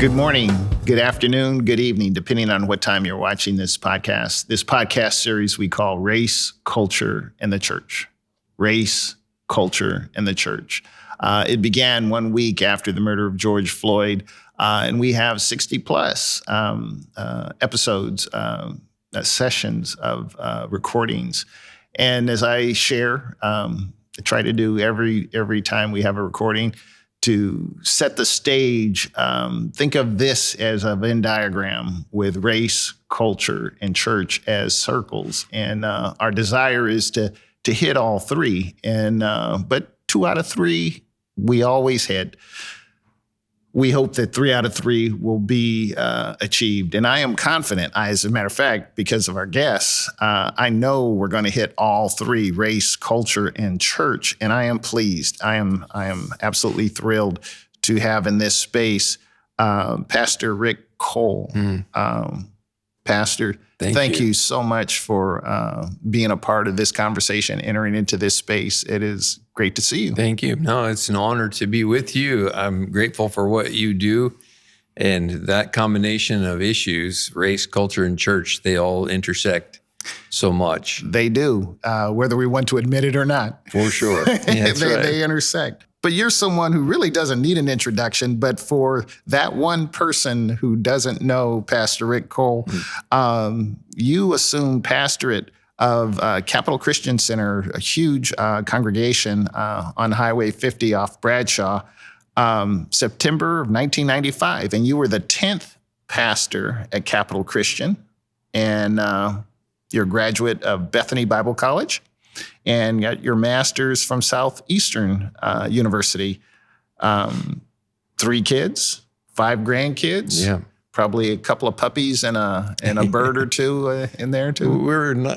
Good morning, good afternoon, good evening, depending on what time you're watching this podcast. This podcast series we call Race, Culture, and the Church. Race, Culture, and the Church. It began 1 week after the murder of George Floyd, and we have 60 plus episodes, sessions of recordings. And as I share, I try to do every time we have a recording, to set the stage, think of this as a Venn diagram with race, culture, and church as circles. And our desire is to hit all three. And but 2 out of 3 we always hit. We hope that 3 out of 3 will be achieved. And I am confident, as a matter of fact, because of our guests, I know we're going to hit all 3, race, culture, and church. And I am pleased. I am absolutely thrilled to have in this space Pastor Rick Cole. Pastor, thank you so much for being a part of this conversation, entering into this space. It is great to see you. Thank you. No, it's an honor to be with you. I'm grateful for what you do. And that combination of issues, race, culture, and church, they all intersect so much. They do, whether we want to admit it or not. For sure. Yeah, they intersect. But you're someone who really doesn't need an introduction, but for that one person who doesn't know Pastor Rick Cole, you assumed pastorate of Capital Christian Center, a huge congregation on Highway 50 off Bradshaw, September of 1995. And you were the 10th pastor at Capital Christian. And you're a graduate of Bethany Bible College and got your master's from Southeastern University. 3 kids, 5 grandkids. Yeah. Probably a couple of puppies and a bird or 2 in there too.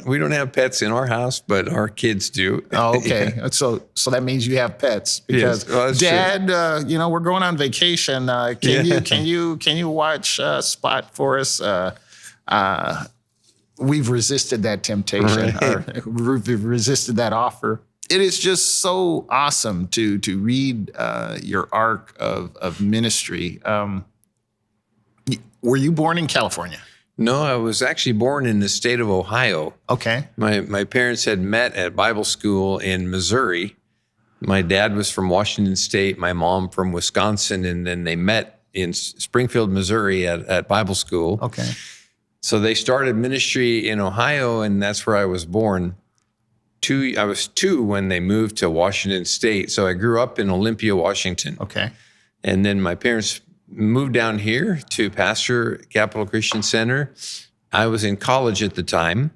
We don't have pets in our house, but our kids do. Oh, okay. Yeah. So that means you have pets because Dad, we're going on vacation. Can you watch Spot for us? We've resisted that temptation. Right. We've resisted that offer. It is just so awesome to read your arc of ministry. Were you born in California? No, I was actually born in the state of Ohio. Okay. My parents had met at Bible school in Missouri. My dad was from Washington State, my mom from Wisconsin, and then they met in Springfield, Missouri at Bible school. Okay. So they started ministry in Ohio, and that's where I was born. I was 2 when they moved to Washington State. So I grew up in Olympia, Washington. Okay. And then my parents moved down here to pastor Capital Christian Center. I was in college at the time.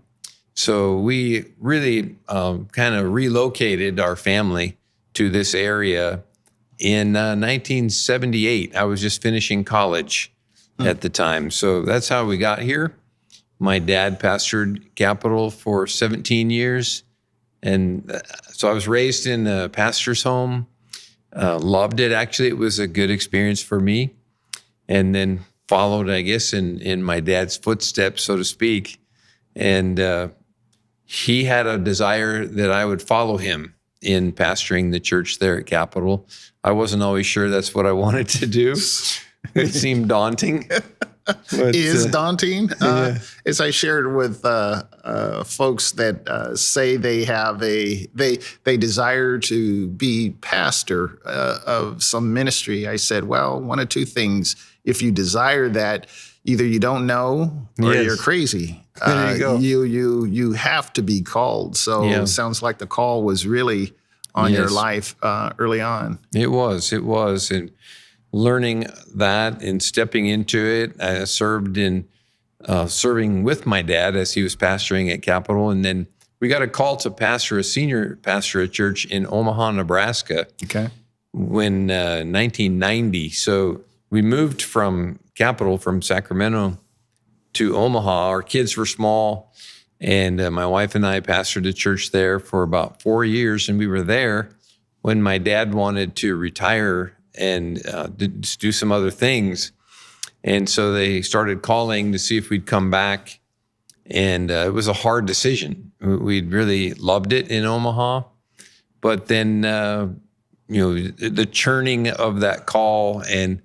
So we really kind of relocated our family to this area in 1978. I was just finishing college at the time. So that's how we got here. My dad pastored Capital for 17 years. And so I was raised in a pastor's home. Loved it. Actually, it was a good experience for me. And then followed, I guess, in my dad's footsteps, so to speak. And he had a desire that I would follow him in pastoring the church there at Capital. I wasn't always sure that's what I wanted to do. It seemed daunting. It is daunting. Yeah. As I shared with folks that say they have they desire to be pastor of some ministry, I said, well, one of 2 things. If you desire that, either you don't know or you're crazy. There you go. You have to be called. So It sounds like the call was really on your life early on. It was. And learning that and stepping into it, I served in serving with my dad as he was pastoring at Capital. And then we got a call to pastor a senior pastor at church in Omaha, Nebraska. Okay. When 1990. So we moved from Capital, from Sacramento to Omaha. Our kids were small, and my wife and I pastored a church there for about 4 years. And we were there when my dad wanted to retire and do some other things. And so they started calling to see if we'd come back. And it was a hard decision. We'd really loved it in Omaha. But then, the churning of that call and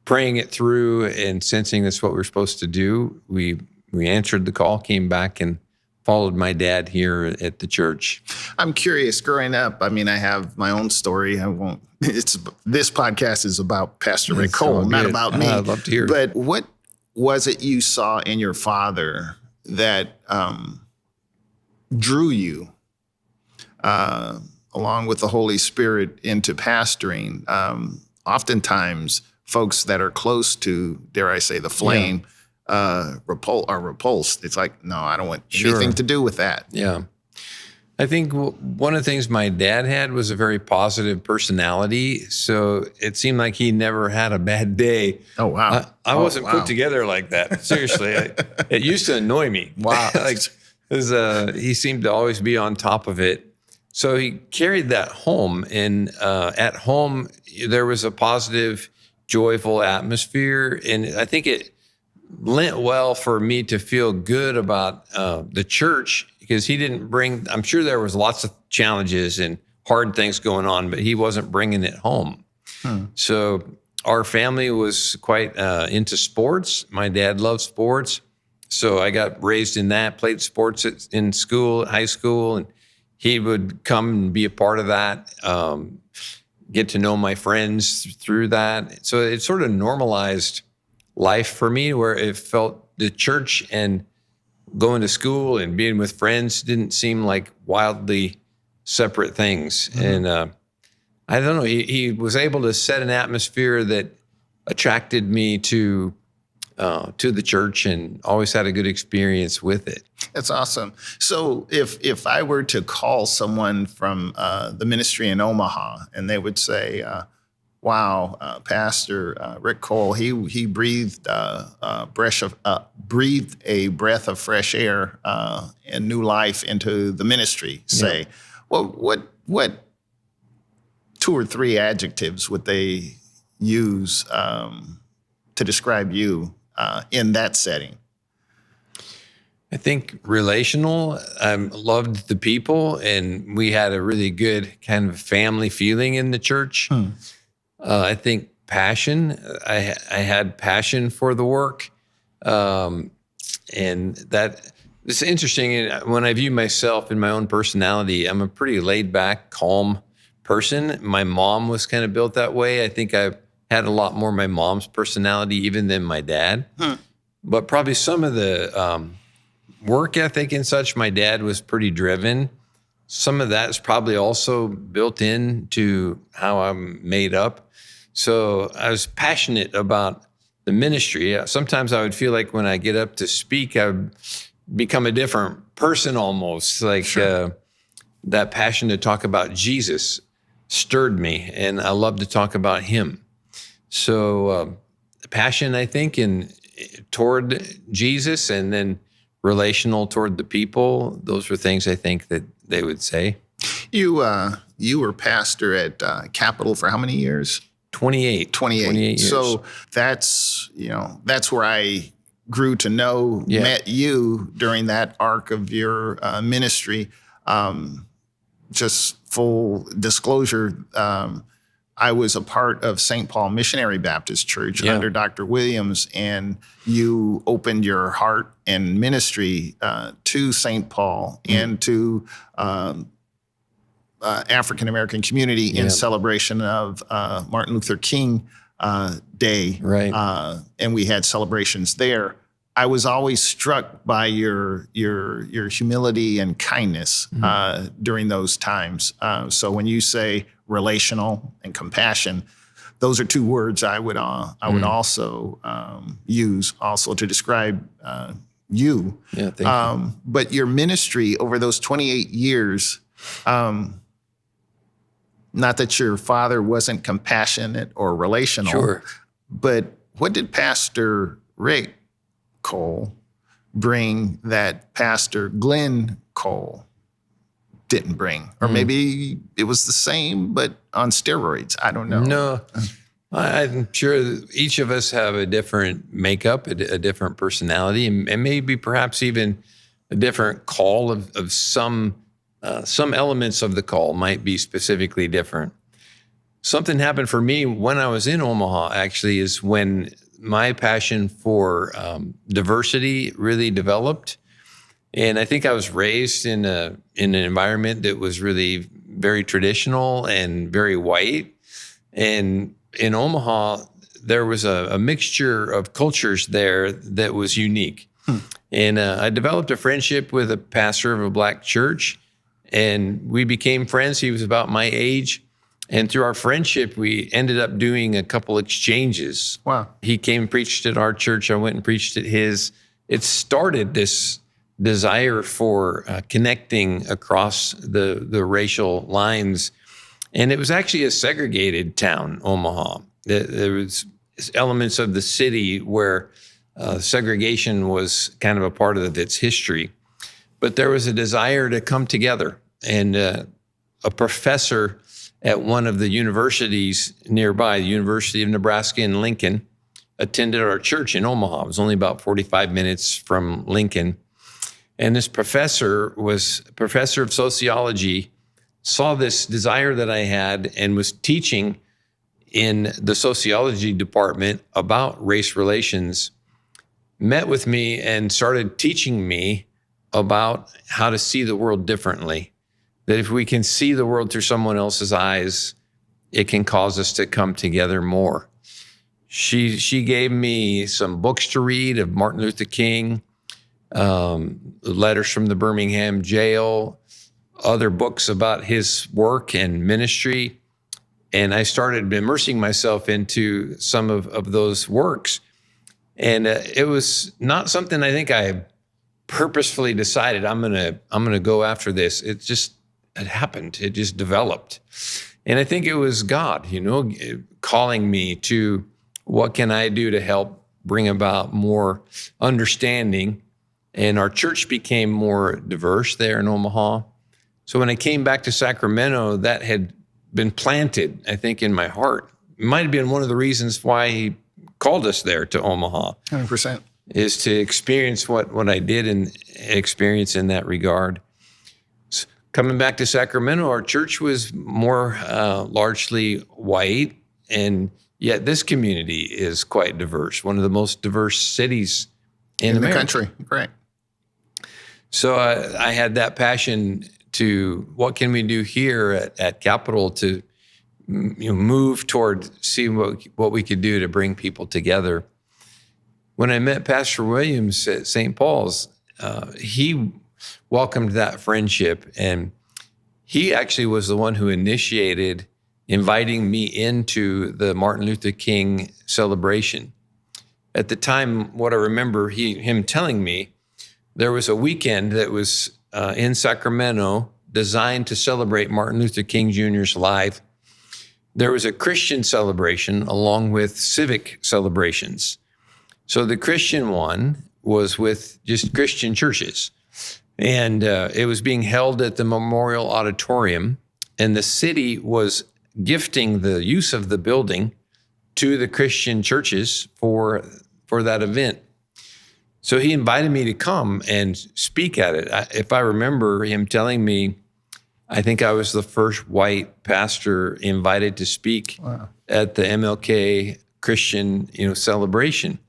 praying it through and sensing that's what we're supposed to do, we answered the call, came back, and followed my dad here at the church. I'm curious, growing up, I have my own story. I won't, this podcast is about Pastor Rick Cole, not about me. I'd love to hear it. But what was it you saw in your father that drew you, along with the Holy Spirit, into pastoring? Oftentimes, folks that are close to, dare I say, the flame, are repulsed. It's like, no, I don't want anything to do with that. Yeah. I think one of the things my dad had was a very positive personality. So it seemed like he never had a bad day. Oh, wow. I wasn't put together like that. Seriously. It used to annoy me. Wow. He seemed to always be on top of it. So he carried that home. And at home, there was a positive, joyful atmosphere. And I think it lent well for me to feel good about the church, because he didn't bring, I'm sure there was lots of challenges and hard things going on, but he wasn't bringing it home. So our family was quite into sports. My dad loved sports. So I got raised in that, played sports in school, high school, and he would come and be a part of that, get to know my friends through that. So it sort of normalized life for me, where it felt the church and going to school and being with friends didn't seem like wildly separate things. And I don't know, he was able to set an atmosphere that attracted me to the church, and always had a good experience with it. That's awesome. So if I were to call someone from the ministry in Omaha, and they would say, wow, Pastor Rick Cole, he breathed a breath of fresh air and new life into the ministry. Say, well, what 2 or 3 adjectives would they use to describe you in that setting? I think relational. I loved the people, and we had a really good kind of family feeling in the church. I think passion. I had passion for the work, and that it's interesting. When I view myself in my own personality, I'm a pretty laid back, calm person. My mom was kind of built that way. I think I had a lot more my mom's personality even than my dad. But probably some of the work ethic and such, my dad was pretty driven. Some of that is probably also built into how I'm made up. So I was passionate about the ministry. Sometimes I would feel like when I get up to speak, I would become a different person almost. Like that passion to talk about Jesus stirred me, and I love to talk about him. So passion, I think, toward Jesus, and then relational toward the people. Those were things I think that they would say. You were pastor at Capitol for how many years? 28 years. So that's where I grew to know, met you during that arc of your ministry. Just full disclosure, I was a part of St. Paul Missionary Baptist Church under Dr. Williams, and you opened your heart and ministry to St. Paul and to African-American community in celebration of Martin Luther King Day. Right. And we had celebrations there. I was always struck by your humility and kindness during those times. So when you say relational and compassion, those are 2 words I would also use also to describe you. Yeah, thank you. But your ministry over those 28 years, not that your father wasn't compassionate or relational, but what did Pastor Rick Cole bring that Pastor Glenn Cole didn't bring? Or maybe it was the same, but on steroids. I don't know. No, I'm sure each of us have a different makeup, a different personality, and maybe perhaps even a different call of some elements of the call might be specifically different. something happened for me when I was in Omaha, actually, is when my passion for diversity really developed. And I think I was raised in an environment that was really very traditional and very white. And in Omaha, there was a mixture of cultures there that was unique. And I developed a friendship with a pastor of a Black church, and we became friends. He was about my age. And through our friendship, we ended up doing a couple exchanges. Wow. He came and preached at our church. I went and preached at his. It started this desire for connecting across the racial lines. And it was actually a segregated town, Omaha. There was elements of the city where segregation was kind of a part of its history. But there was a desire to come together. And a professor at one of the universities nearby, the University of Nebraska in Lincoln, attended our church in Omaha. It was only about 45 minutes from Lincoln. And this professor was a professor of sociology, saw this desire that I had and was teaching in the sociology department about race relations, met with me and started teaching me about how to see the world differently. That if we can see the world through someone else's eyes, it can cause us to come together more. She gave me some books to read of Martin Luther King, letters from the Birmingham jail, other books about his work and ministry. And I started immersing myself into some of those works. And it was not something I think I purposefully decided I'm gonna go after this. It happened. It just developed. And I think it was God, calling me to what can I do to help bring about more understanding. And our church became more diverse there in Omaha. So when I came back to Sacramento, that had been planted, I think, in my heart. It might have been one of the reasons why he called us there to Omaha. 100%. Is to experience what I did and experience in that regard. So coming back to Sacramento, our church was more largely white, and yet this community is quite diverse, one of the most diverse cities in the country. Right. So I had that passion to what can we do here at Capitol to move toward seeing what we could do to bring people together. When I met Pastor Williams at St. Paul's, he welcomed that friendship, and he actually was the one who initiated inviting me into the Martin Luther King celebration. At the time, what I remember him telling me, there was a weekend that was in Sacramento designed to celebrate Martin Luther King Jr.'s life. There was a Christian celebration along with civic celebrations. So the Christian one was with just Christian churches. And it was being held at the Memorial Auditorium. And the city was gifting the use of the building to the Christian churches for that event. So he invited me to come and speak at it. If I remember him telling me, I think I was the first white pastor invited to speak at the MLK Christian celebration.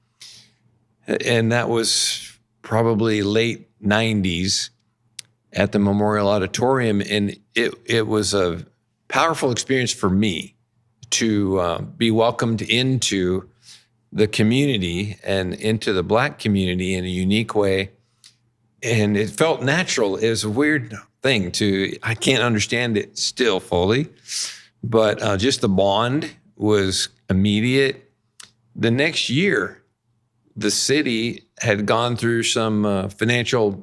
And that was probably late 90s at the Memorial Auditorium. And it was a powerful experience for me to be welcomed into the community and into the Black community in a unique way. And it felt natural. It was a weird thing I can't understand it still fully, but just the bond was immediate. The next year, the city had gone through some financial,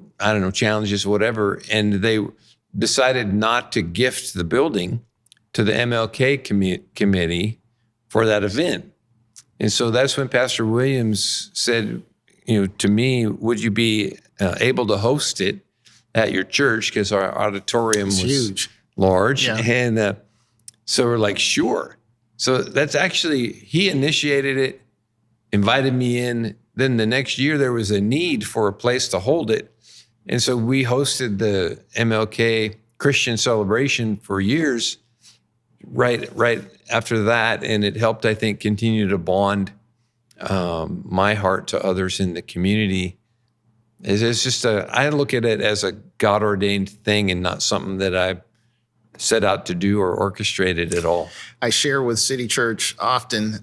challenges, whatever, and they decided not to gift the building to the MLK committee for that event. And so that's when Pastor Williams said, to me, would you be able to host it at your church? Because our auditorium was huge, large. Yeah. And so we're like, sure. So that's actually, he initiated it, invited me in. Then the next year there was a need for a place to hold it. And so we hosted the MLK Christian celebration for years. right after that, and it helped, I think, continue to bond my heart to others in the community. It's just I look at it as a God-ordained thing and not something that I set out to do or orchestrated at all. I share with City Church often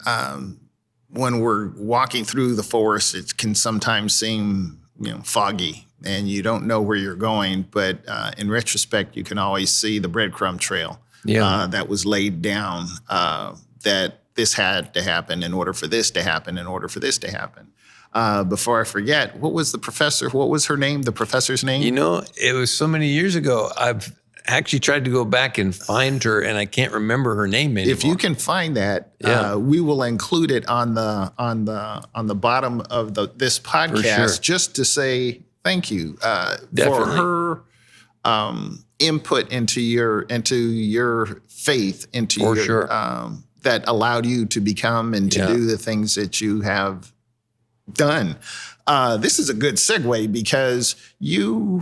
when we're walking through the forest, it can sometimes seem foggy and you don't know where you're going. But in retrospect, you can always see the breadcrumb trail that was laid down, that this had to happen in order for this to happen, in order for this to happen. Before I forget, what was her name, the professor's name? It was so many years ago. I've actually tried to go back and find her, and I can't remember her name anymore. If you can find that, we will include it on the bottom of this podcast, just to say thank you for her input into your faith, that allowed you to become and to do the things that you have done. This is a good segue because you're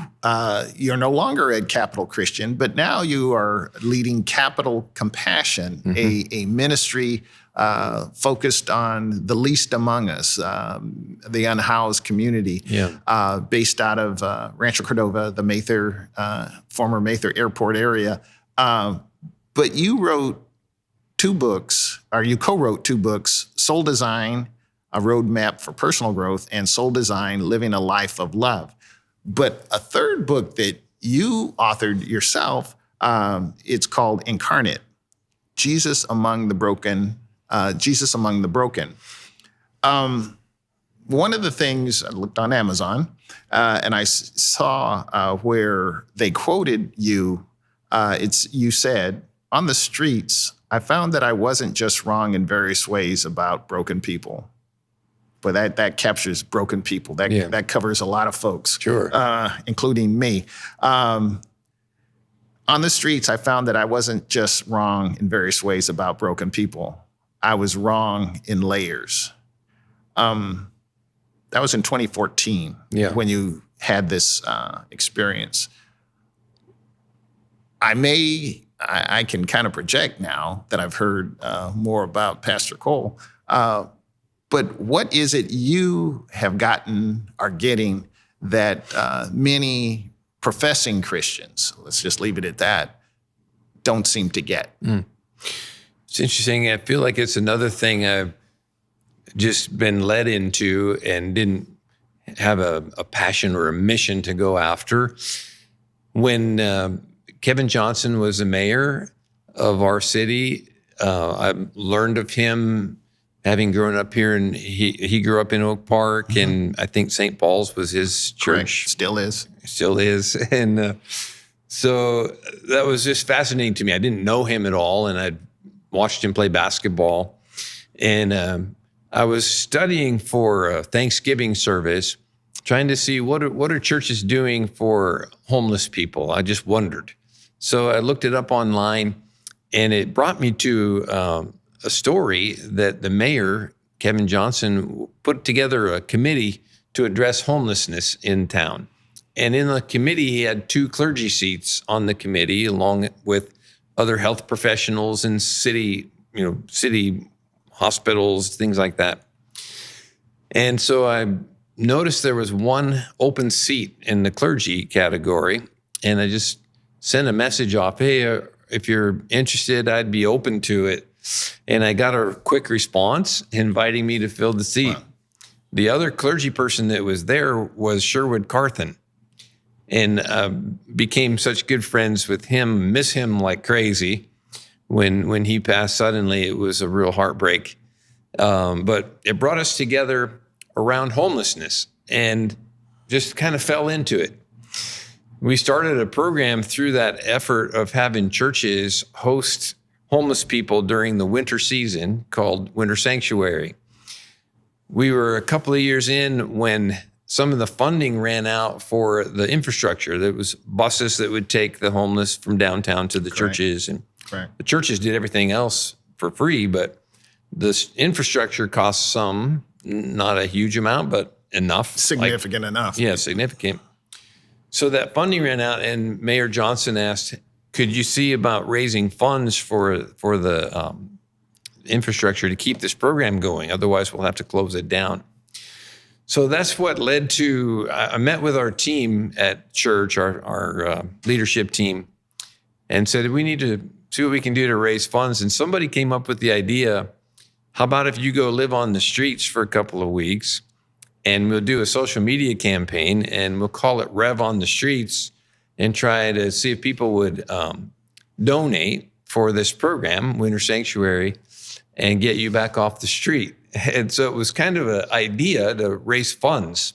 no longer at Capital Christian, but now you are leading Capital Compassion, a ministry focused on the least among us, the unhoused community, based out of Rancho Cordova, the former Mather Airport area. But you wrote two books, or you co-wrote two books, Soul Design, A Roadmap for Personal Growth, and Soul Design, Living a Life of Love. But a third book that you authored yourself, it's called Incarnate, Jesus Among the Broken. One of the things, I looked on Amazon, and I saw where they quoted you. You said, "On the streets, I found that I wasn't just wrong in various ways about broken people." But that captures broken people. That covers a lot of folks, including me. On the streets, I found that I wasn't just wrong in various ways about broken people. I was wrong in layers. That was in 2014 when you had this experience. I can kind of project now that I've heard more about Pastor Cole. But what is it you are getting that many professing Christians, let's just leave it at that, don't seem to get? It's interesting. I feel like it's another thing I've just been led into and didn't have a passion or a mission to go after. When Kevin Johnson was the mayor of our city, I learned of him having grown up here, and he grew up in Oak Park, and I think St. Paul's was his church. Correct. Still is. And so that was just fascinating to me. I didn't know him at all, and I'd watched him play basketball. And I was studying for a Thanksgiving service, trying to see what are churches doing for homeless people. I just wondered. So I looked it up online, and it brought me to a story that the mayor, Kevin Johnson, put together a committee to address homelessness in town. And in the committee, he had 2 clergy seats on the committee, along with other health professionals and city hospitals, things like that. And so I noticed there was one open seat in the clergy category, and I just sent a message off, "Hey, if you're interested, I'd be open to it." And I got a quick response inviting me to fill the seat. Wow. The other clergy person that was there was Sherwood Carthen, and became such good friends with him, miss him like crazy. When he passed suddenly, it was a real heartbreak. But it brought us together around homelessness and just kind of fell into it. We started a program through that effort of having churches host homeless people during the winter season called Winter Sanctuary. We were a couple of years in when some of the funding ran out for the infrastructure. There was buses that would take the homeless from downtown to the churches, and the churches did everything else for free, but this infrastructure cost some, not a huge amount, but enough. Significant enough. Yeah, significant. So that funding ran out, and Mayor Johnson asked, could you see about raising funds for the infrastructure to keep this program going? Otherwise, we'll have to close it down. So that's what led to, I met with our team at church, our leadership team, and said, we need to see what we can do to raise funds. And somebody came up with the idea, how about if you go live on the streets for a couple of weeks, and we'll do a social media campaign, and we'll call it Rev on the Streets, and try to see if people would donate for this program, Winter Sanctuary, and get you back off the street. And so it was kind of an idea to raise funds.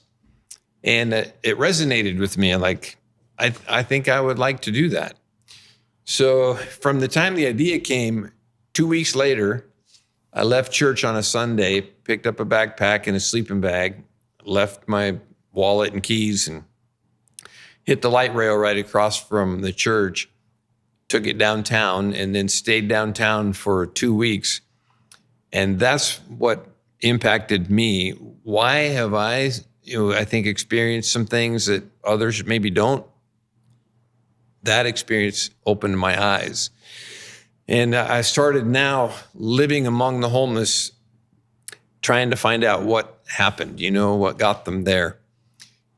And it resonated with me. I think I would like to do that. So from the time the idea came, 2 weeks later, I left church on a Sunday, picked up a backpack and a sleeping bag, left my wallet and keys, and hit the light rail right across from the church, took it downtown, and then stayed downtown for 2 weeks. And that's what impacted me. Why have I think experienced some things that others maybe don't? That experience opened my eyes. And I started now living among the homeless, trying to find out what happened, what got them there.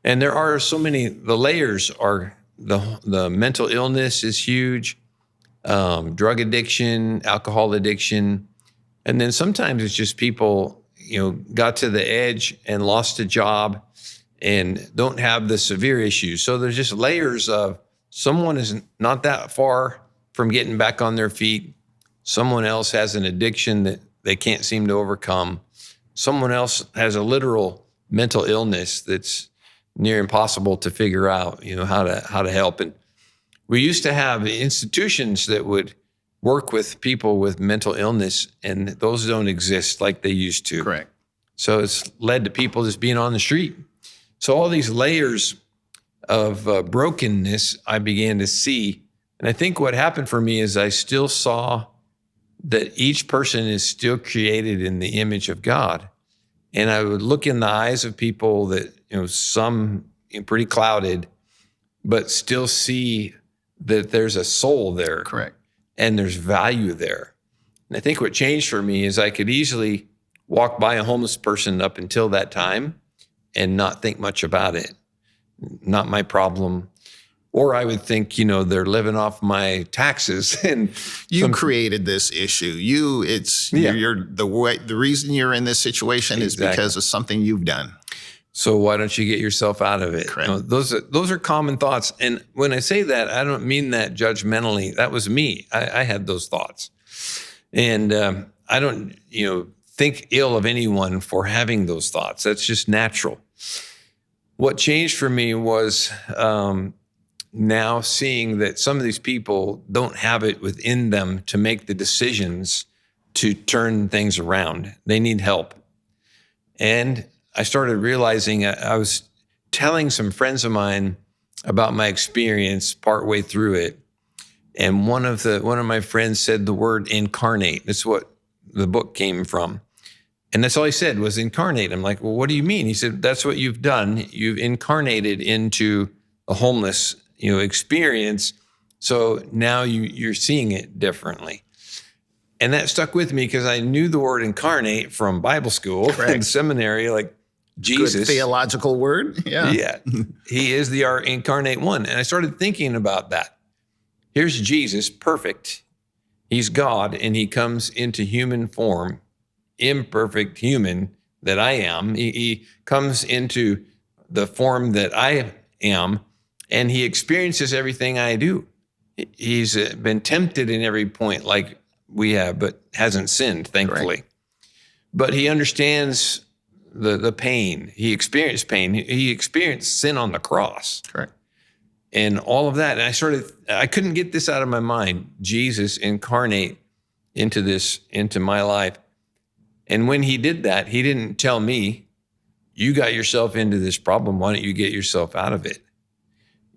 And there are so many, the layers are, the mental illness is huge, drug addiction, alcohol addiction. And then sometimes it's just people, got to the edge and lost a job and don't have the severe issues. So there's just layers of someone is not that far from getting back on their feet. Someone else has an addiction that they can't seem to overcome. Someone else has a literal mental illness that's near impossible to figure out, how to help. And we used to have institutions that would work with people with mental illness, and those don't exist like they used to. Correct. So it's led to people just being on the street. So all these layers of brokenness I began to see. And I think what happened for me is I still saw that each person is still created in the image of God. And I would look in the eyes of people that, some pretty clouded, but still see that there's a soul there. Correct. And there's value there. And I think what changed for me is I could easily walk by a homeless person up until that time and not think much about it. Not my problem. Or I would think, they're living off my taxes. And you created this issue. The reason you're in this situation is because of something you've done. So why don't you get yourself out of it? Correct. Those are common thoughts. And when I say that, I don't mean that judgmentally. That was me. I had those thoughts. And I don't, think ill of anyone for having those thoughts. That's just natural. What changed for me was now seeing that some of these people don't have it within them to make the decisions to turn things around. They need help. And I started realizing I was telling some friends of mine about my experience partway through it. And one of my friends said the word incarnate. That's what the book came from. And that's all he said was incarnate. I'm like, well, what do you mean? He said, that's what you've done. You've incarnated into a homeless, experience. So now you're seeing it differently. And that stuck with me because I knew the word incarnate from Bible school and seminary, like Jesus. Good theological word. Yeah. Yeah. He is the incarnate one. And I started thinking about that. Here's Jesus, perfect. He's God, and he comes into human form, imperfect human that I am. He comes into the form that I am, and he experiences everything I do. He's been tempted in every point like we have, but hasn't sinned, thankfully. Right. But he understands the pain. He experienced pain. He experienced sin on the cross. Correct. And all of that. And I couldn't get this out of my mind. Jesus incarnate into my life. And when he did that, he didn't tell me, you got yourself into this problem. Why don't you get yourself out of it?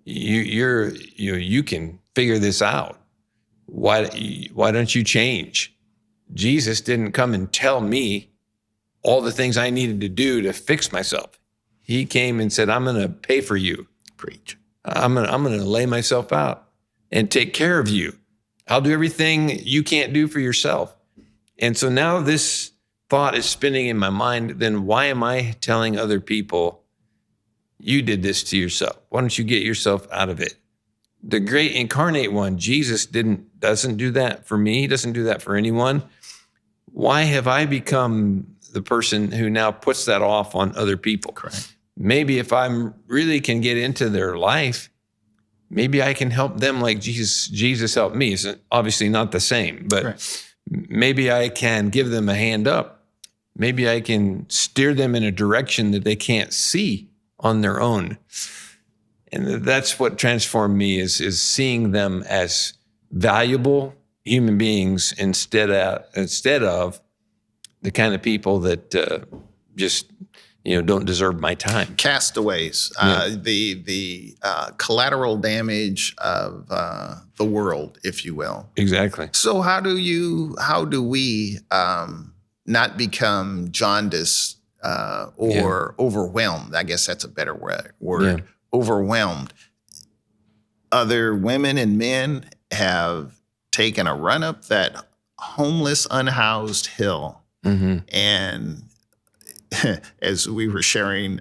You can figure this out. Why don't you change? Jesus didn't come and tell me all the things I needed to do to fix myself. He came and said, I'm going to pay for you. Preach. I'm going to lay myself out. and take care of you. I'll do everything you can't do for yourself. And so now this thought is spinning in my mind. Then why am I telling other people you did this to yourself? Why don't you get yourself out of it? The great incarnate one, Jesus, doesn't do that for me. He doesn't do that for anyone. Why have I become the person who now puts that off on other people? Correct. Maybe if I really can get into their life, maybe I can help them like Jesus helped me. It's obviously not the same, but Correct. maybe I can give them a hand up. Maybe I can steer them in a direction that they can't see on their own. And that's what transformed me is seeing them as valuable human beings instead of the kind of people that just don't deserve my time. Castaways, the collateral damage of the world, if you will. Exactly. So how do we not become jaundiced or overwhelmed? I guess that's a better word. Yeah. Overwhelmed. Other women and men have taken a run up that homeless, unhoused hill. Mm-hmm. And as we were sharing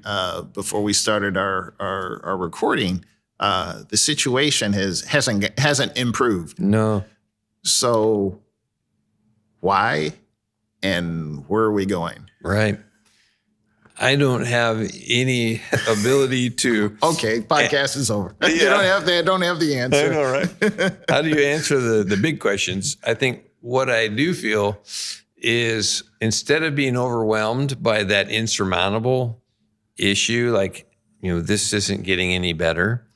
before we started our recording, the situation hasn't improved. No. So why and where are we going? Right. I don't have any ability to. Okay, podcast is over. Yeah. You don't have the answer. I know, right? How do you answer the big questions? I think what I do feel is instead of being overwhelmed by that insurmountable issue, like, this isn't getting any better,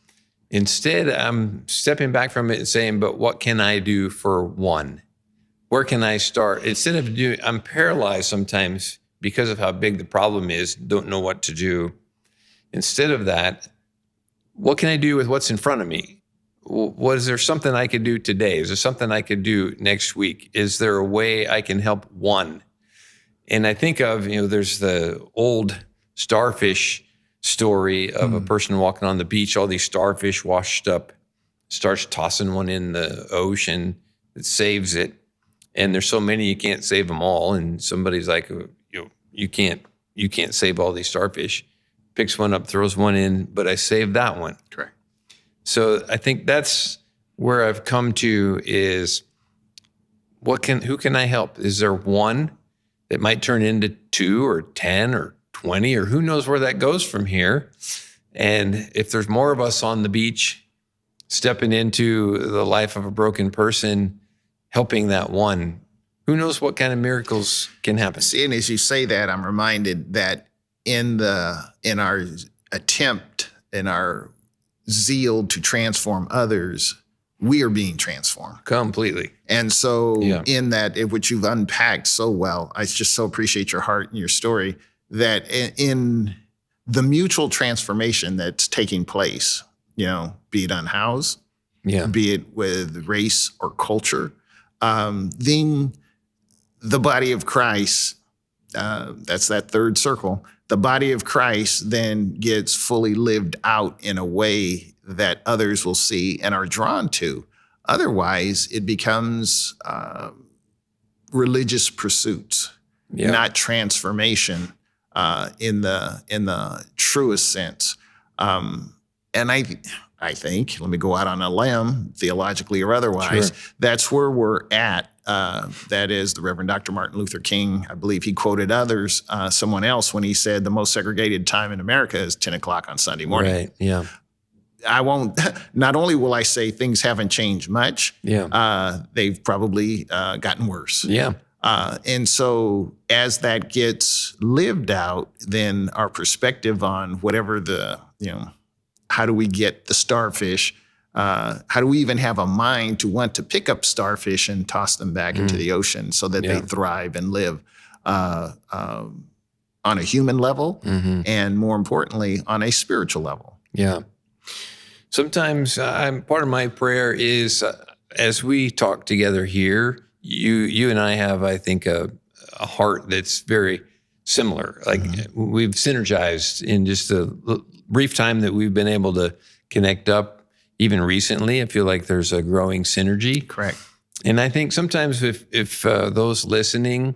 instead I'm stepping back from it and saying, but what can I do for one? Where can I start? Instead of I'm paralyzed sometimes because of how big the problem is, don't know what to do. Instead of that, what can I do with what's in front of me? Was there something I could do today? Is there something I could do next week? Is there a way I can help one? And I think of, there's the old starfish story of a person walking on the beach, all these starfish washed up, starts tossing one in the ocean, it saves it. And there's so many, you can't save them all. And somebody's like, you can't save all these starfish. Picks one up, throws one in, but I saved that one. Correct. So I think that's where I've come to is who can I help? Is there one that might turn into 2 or 10 or 20 or who knows where that goes from here? And if there's more of us on the beach stepping into the life of a broken person, helping that one, who knows what kind of miracles can happen? See, and as you say that, I'm reminded that in our attempt, in our zeal to transform others, we are being transformed Completely. And so in that, which you've unpacked so well, I just so appreciate your heart and your story, that in the mutual transformation that's taking place, be it unhoused, be it with race or culture, then the body of Christ, that's that third circle, the body of Christ then gets fully lived out in a way that others will see and are drawn to. Otherwise, it becomes religious pursuits, not transformation in the truest sense. And I think, let me go out on a limb, theologically or otherwise, that's where we're at. That is the Reverend Dr. Martin Luther King. I believe he quoted someone else when he said the most segregated time in America is 10 o'clock on Sunday morning. Right, yeah. Not only will I say things haven't changed much, they've probably gotten worse. Yeah. And so as that gets lived out, then our perspective on whatever how do we get the starfish? How do we even have a mind to want to pick up starfish and toss them back into the ocean so that they thrive and live on a human level and more importantly, on a spiritual level? Yeah. Sometimes part of my prayer is as we talk together here, you and I have, I think, a heart that's very similar. Like we've synergized in just a brief time that we've been able to connect up. Even recently, I feel like there's a growing synergy. Correct. And I think sometimes if those listening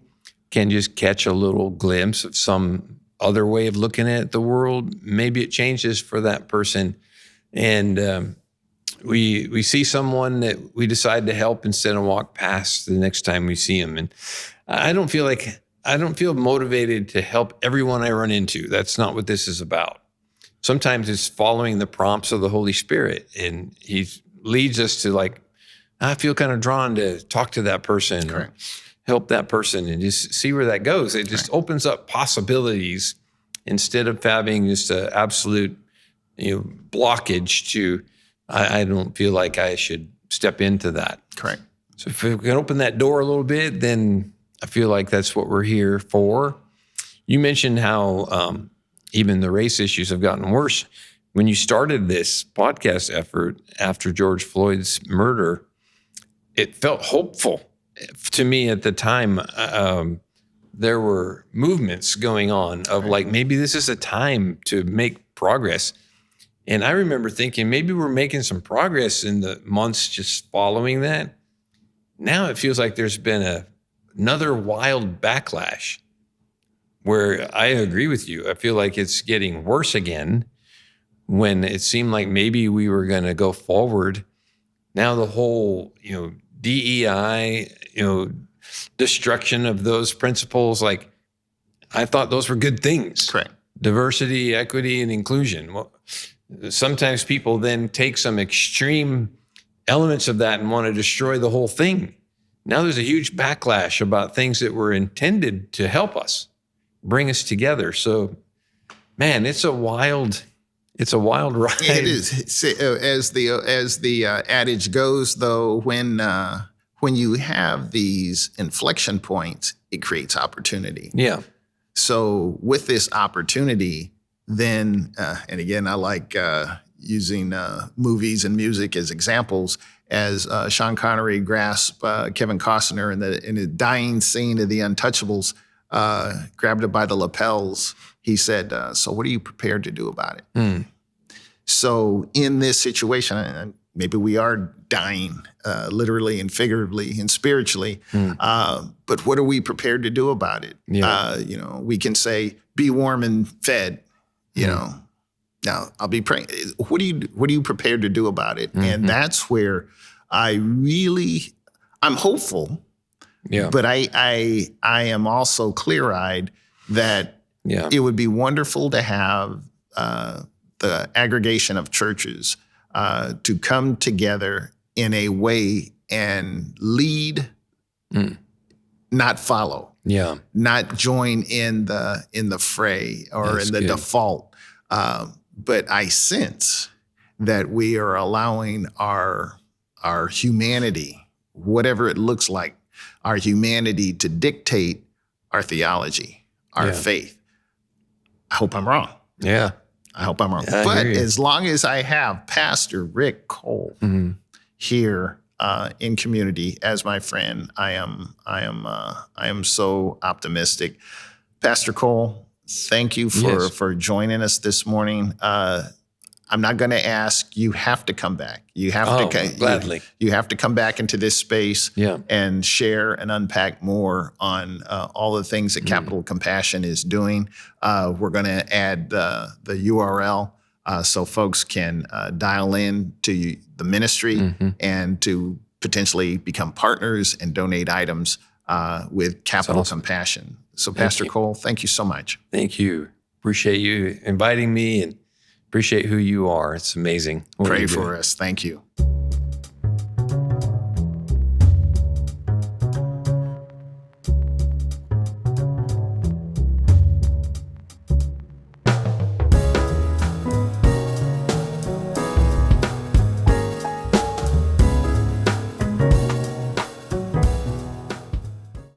can just catch a little glimpse of some other way of looking at the world, maybe it changes for that person. And we see someone that we decide to help instead of walk past the next time we see them. And I don't feel motivated to help everyone I run into. That's not what this is about. Sometimes it's following the prompts of the Holy Spirit, and he leads us to, like, I feel kind of drawn to talk to that person or help that person, and just see where that goes. It just opens up possibilities instead of having just an absolute, blockage to, I don't feel like I should step into that. Correct. So if we can open that door a little bit, then I feel like that's what we're here for. You mentioned how even the race issues have gotten worse. When you started this podcast effort after George Floyd's murder, it felt hopeful to me at the time. There were movements going on of like, maybe this is a time to make progress. And I remember thinking maybe we're making some progress in the months just following that. Now it feels like there's been another wild backlash where I agree with you. I feel like it's getting worse again when it seemed like maybe we were going to go forward. Now the whole, DEI, destruction of those principles, like, I thought those were good things. Correct. Diversity, equity, and inclusion. Well, sometimes people then take some extreme elements of that and want to destroy the whole thing. Now there's a huge backlash about things that were intended to help us, bring us together. So, man, it's a wild ride. It is. As the adage goes, though, when you have these inflection points, it creates opportunity. Yeah. So with this opportunity, then, and again, I like using movies and music as examples, as Sean Connery grasped Kevin Costner in the dying scene of The Untouchables, grabbed it by the lapels. He said, so what are you prepared to do about it? Mm. So in this situation, maybe we are dying, literally and figuratively and spiritually, but what are we prepared to do about it? Yeah. We can say, be warm and fed, Now I'll be praying. What are you prepared to do about it? Mm-hmm. And that's where I'm hopeful, but I am also clear-eyed that it would be wonderful to have the aggregation of churches to come together in a way and lead, not follow, not join in the fray or in the default. But I sense that we are allowing our humanity, whatever it looks like, our humanity to dictate our theology, our faith. I hope I'm wrong. Yeah. I hope I'm wrong. But as long as I have Pastor Rick Cole here in community as my friend, I am so optimistic. Pastor Cole, thank you for joining us this morning. I'm not going to ask. You have to come back. You have to gladly. You have to come back into this space and share and unpack more on all the things that Capital Compassion is doing. We're going to add the URL so folks can dial in to the ministry and to potentially become partners and donate items with Capital Compassion. So, Pastor Cole, thank you so much. Thank you. Appreciate you inviting me and appreciate who you are. It's amazing. Pray for us. Thank you.